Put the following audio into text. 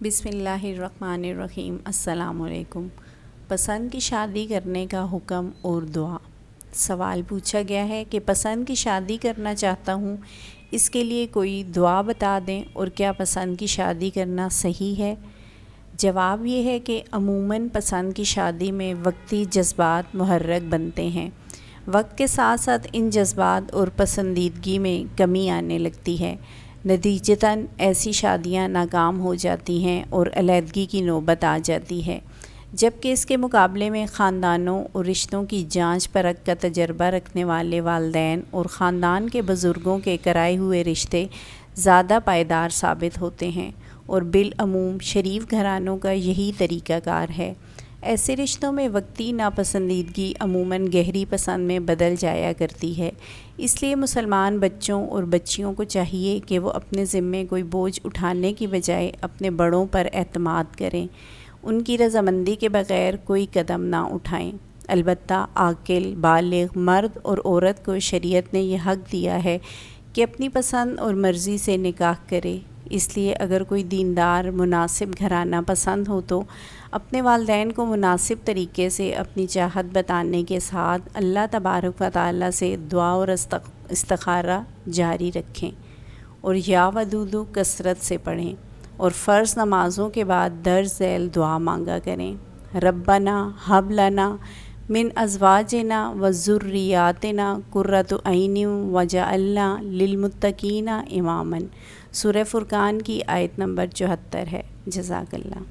بسم اللہ الرحمن الرحیم۔ السلام علیکم۔ پسند کی شادی کرنے کا حکم اور دعا۔ سوال پوچھا گیا ہے کہ پسند کی شادی کرنا چاہتا ہوں، اس کے لیے کوئی دعا بتا دیں، اور کیا پسند کی شادی کرنا صحیح ہے؟ جواب یہ ہے کہ عموماً پسند کی شادی میں وقتی جذبات محرک بنتے ہیں۔ وقت کے ساتھ ساتھ ان جذبات اور پسندیدگی میں کمی آنے لگتی ہے۔ نتیجتاً ایسی شادیاں ناکام ہو جاتی ہیں اور علیحدگی کی نوبت آ جاتی ہے، جبکہ اس کے مقابلے میں خاندانوں اور رشتوں کی جانچ پرکھ کا تجربہ رکھنے والے والدین اور خاندان کے بزرگوں کے کرائے ہوئے رشتے زیادہ پائیدار ثابت ہوتے ہیں، اور بالعموم شریف گھرانوں کا یہی طریقہ کار ہے۔ ایسے رشتوں میں وقتی ناپسندیدگی عموماً گہری پسند میں بدل جایا کرتی ہے۔ اس لیے مسلمان بچوں اور بچیوں کو چاہیے کہ وہ اپنے ذمے کوئی بوجھ اٹھانے کی بجائے اپنے بڑوں پر اعتماد کریں، ان کی رضامندی کے بغیر کوئی قدم نہ اٹھائیں۔ البتہ عاقل، بالغ مرد اور عورت کو شریعت نے یہ حق دیا ہے کہ اپنی پسند اور مرضی سے نکاح کرے۔ اس لیے اگر کوئی دیندار مناسب گھرانہ پسند ہو تو اپنے والدین کو مناسب طریقے سے اپنی چاہت بتانے کے ساتھ اللہ تبارک و تعالیٰ سے دعا اور استخارہ جاری رکھیں، اور یا ودود کثرت سے پڑھیں، اور فرض نمازوں کے بعد درج ذیل دعا مانگا کریں۔ ربنا ہب لنا من ازواجنا وذریاتنا قرۃ اعین وجعلنا للمتقین اماما۔ سورہ فرقان کی آیت نمبر 74 ہے۔ جزاک اللہ۔